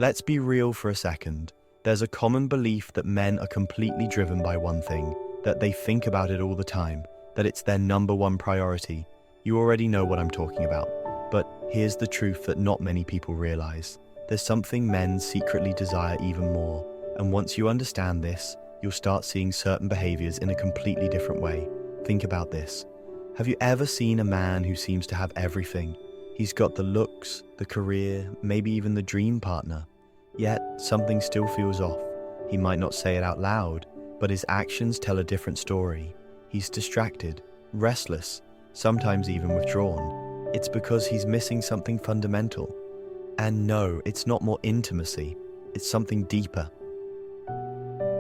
Let's be real for a second. There's a common belief that men are completely driven by one thing, that they think about it all the time, that it's their number one priority. You already know what I'm talking about. But here's the truth that not many people realize. There's something men secretly desire even more. And once you understand this, you'll start seeing certain behaviors in a completely different way. Think about this. Have you ever seen a man who seems to have everything? He's got the looks, the career, maybe even the dream partner. Yet, something still feels off. He might not say it out loud, but his actions tell a different story. He's distracted, restless, sometimes even withdrawn. It's because he's missing something fundamental. And no, it's not more intimacy, it's something deeper.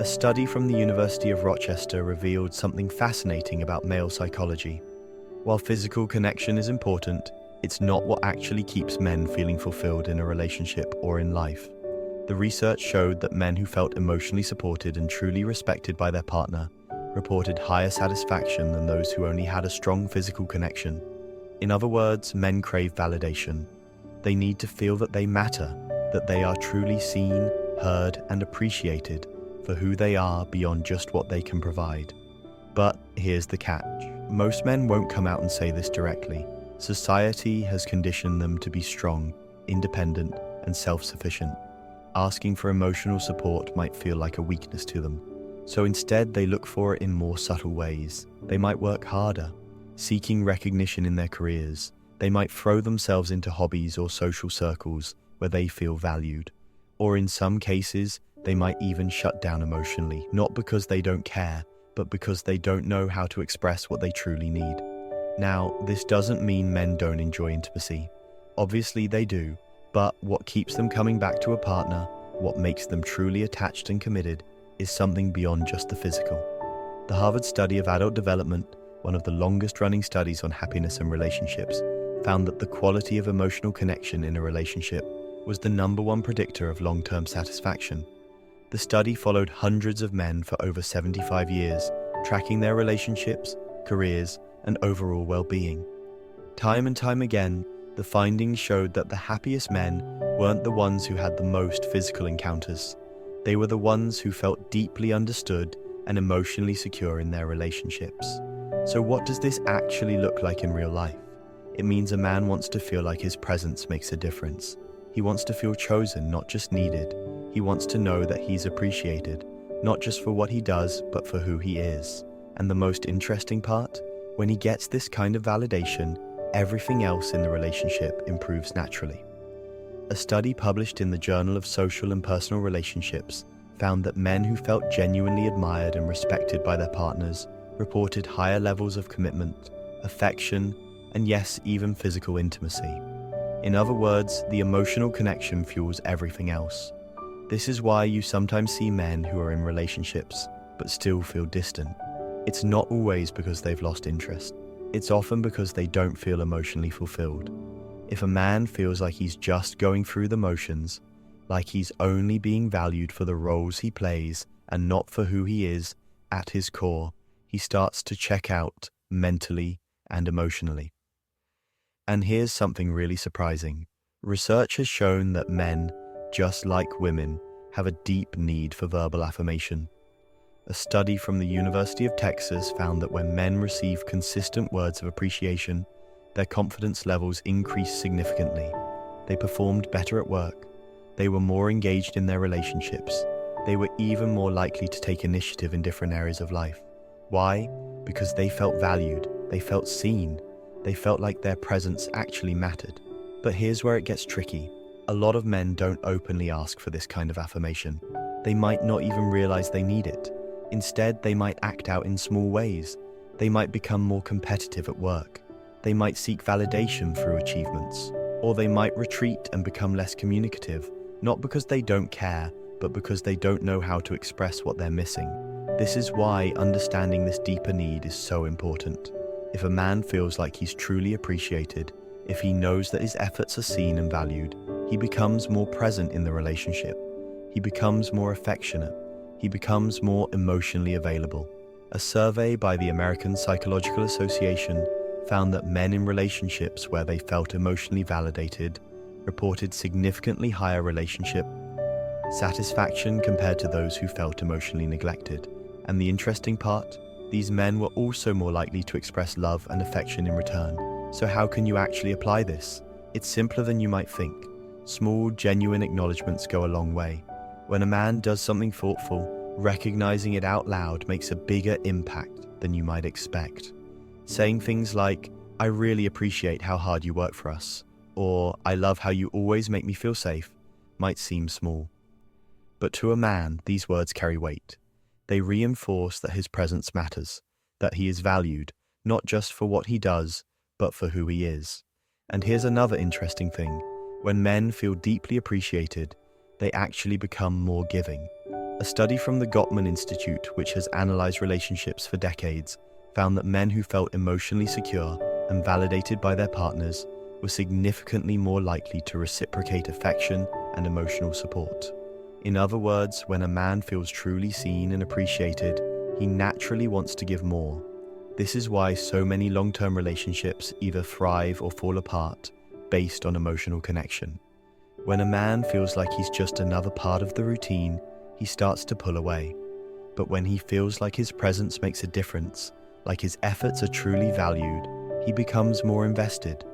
A study from the University of Rochester revealed something fascinating about male psychology. While physical connection is important, it's not what actually keeps men feeling fulfilled in a relationship or in life. The research showed that men who felt emotionally supported and truly respected by their partner reported higher satisfaction than those who only had a strong physical connection. In other words, men crave validation. They need to feel that they matter, that they are truly seen, heard, and appreciated for who they are beyond just what they can provide. But here's the catch. Most men won't come out and say this directly. Society has conditioned them to be strong, independent, and self-sufficient. Asking for emotional support might feel like a weakness to them. So instead, they look for it in more subtle ways. They might work harder, seeking recognition in their careers. They might throw themselves into hobbies or social circles where they feel valued. Or in some cases, they might even shut down emotionally, not because they don't care, but because they don't know how to express what they truly need. Now, this doesn't mean men don't enjoy intimacy. Obviously they do, but what keeps them coming back to a partner, what makes them truly attached and committed, is something beyond just the physical. The Harvard Study of Adult Development, one of the longest-running studies on happiness and relationships, found that the quality of emotional connection in a relationship was the number one predictor of long-term satisfaction. The study followed hundreds of men for over 75 years, tracking their relationships, careers, and overall well-being. Time and time again, the findings showed that the happiest men weren't the ones who had the most physical encounters. They were the ones who felt deeply understood and emotionally secure in their relationships. So what does this actually look like in real life? It means a man wants to feel like his presence makes a difference. He wants to feel chosen, not just needed. He wants to know that he's appreciated, not just for what he does, but for who he is. And the most interesting part? When he gets this kind of validation, everything else in the relationship improves naturally. A study published in the Journal of Social and Personal Relationships found that men who felt genuinely admired and respected by their partners reported higher levels of commitment, affection, and yes, even physical intimacy. In other words, the emotional connection fuels everything else. This is why you sometimes see men who are in relationships but still feel distant. It's not always because they've lost interest. It's often because they don't feel emotionally fulfilled. If a man feels like he's just going through the motions, like he's only being valued for the roles he plays and not for who he is at his core, he starts to check out mentally and emotionally. And here's something really surprising. Research has shown that men, just like women, have a deep need for verbal affirmation. A study from the University of Texas found that when men receive consistent words of appreciation, their confidence levels increased significantly. They performed better at work. They were more engaged in their relationships. They were even more likely to take initiative in different areas of life. Why? Because they felt valued, they felt seen, they felt like their presence actually mattered. But here's where it gets tricky. A lot of men don't openly ask for this kind of affirmation. They might not even realize they need it. Instead, they might act out in small ways. They might become more competitive at work. They might seek validation through achievements. Or they might retreat and become less communicative, not because they don't care, but because they don't know how to express what they're missing. This is why understanding this deeper need is so important. If a man feels like he's truly appreciated, if he knows that his efforts are seen and valued, he becomes more present in the relationship. He becomes more affectionate. He becomes more emotionally available. A survey by the American Psychological Association found that men in relationships where they felt emotionally validated reported significantly higher relationship satisfaction compared to those who felt emotionally neglected. And the interesting part, these men were also more likely to express love and affection in return. So how can you actually apply this? It's simpler than you might think. Small, genuine acknowledgements go a long way. When a man does something thoughtful, recognizing it out loud makes a bigger impact than you might expect. Saying things like, "I really appreciate how hard you work for us," or "I love how you always make me feel safe," might seem small. But to a man, these words carry weight. They reinforce that his presence matters, that he is valued, not just for what he does, but for who he is. And here's another interesting thing. When men feel deeply appreciated, they actually become more giving. A study from the Gottman Institute, which has analyzed relationships for decades, found that men who felt emotionally secure and validated by their partners were significantly more likely to reciprocate affection and emotional support. In other words, when a man feels truly seen and appreciated, he naturally wants to give more. This is why so many long-term relationships either thrive or fall apart based on emotional connection. When a man feels like he's just another part of the routine, he starts to pull away. But when he feels like his presence makes a difference, like his efforts are truly valued, he becomes more invested.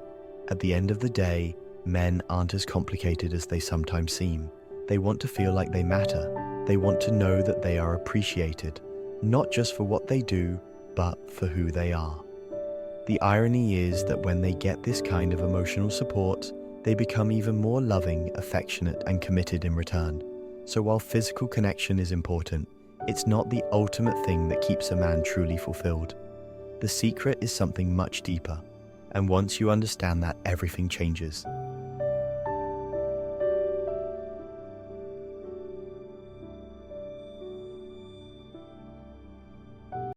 At the end of the day, men aren't as complicated as they sometimes seem. They want to feel like they matter. They want to know that they are appreciated, not just for what they do, but for who they are. The irony is that when they get this kind of emotional support, they become even more loving, affectionate, and committed in return. So while physical connection is important, it's not the ultimate thing that keeps a man truly fulfilled. The secret is something much deeper. And once you understand that, everything changes.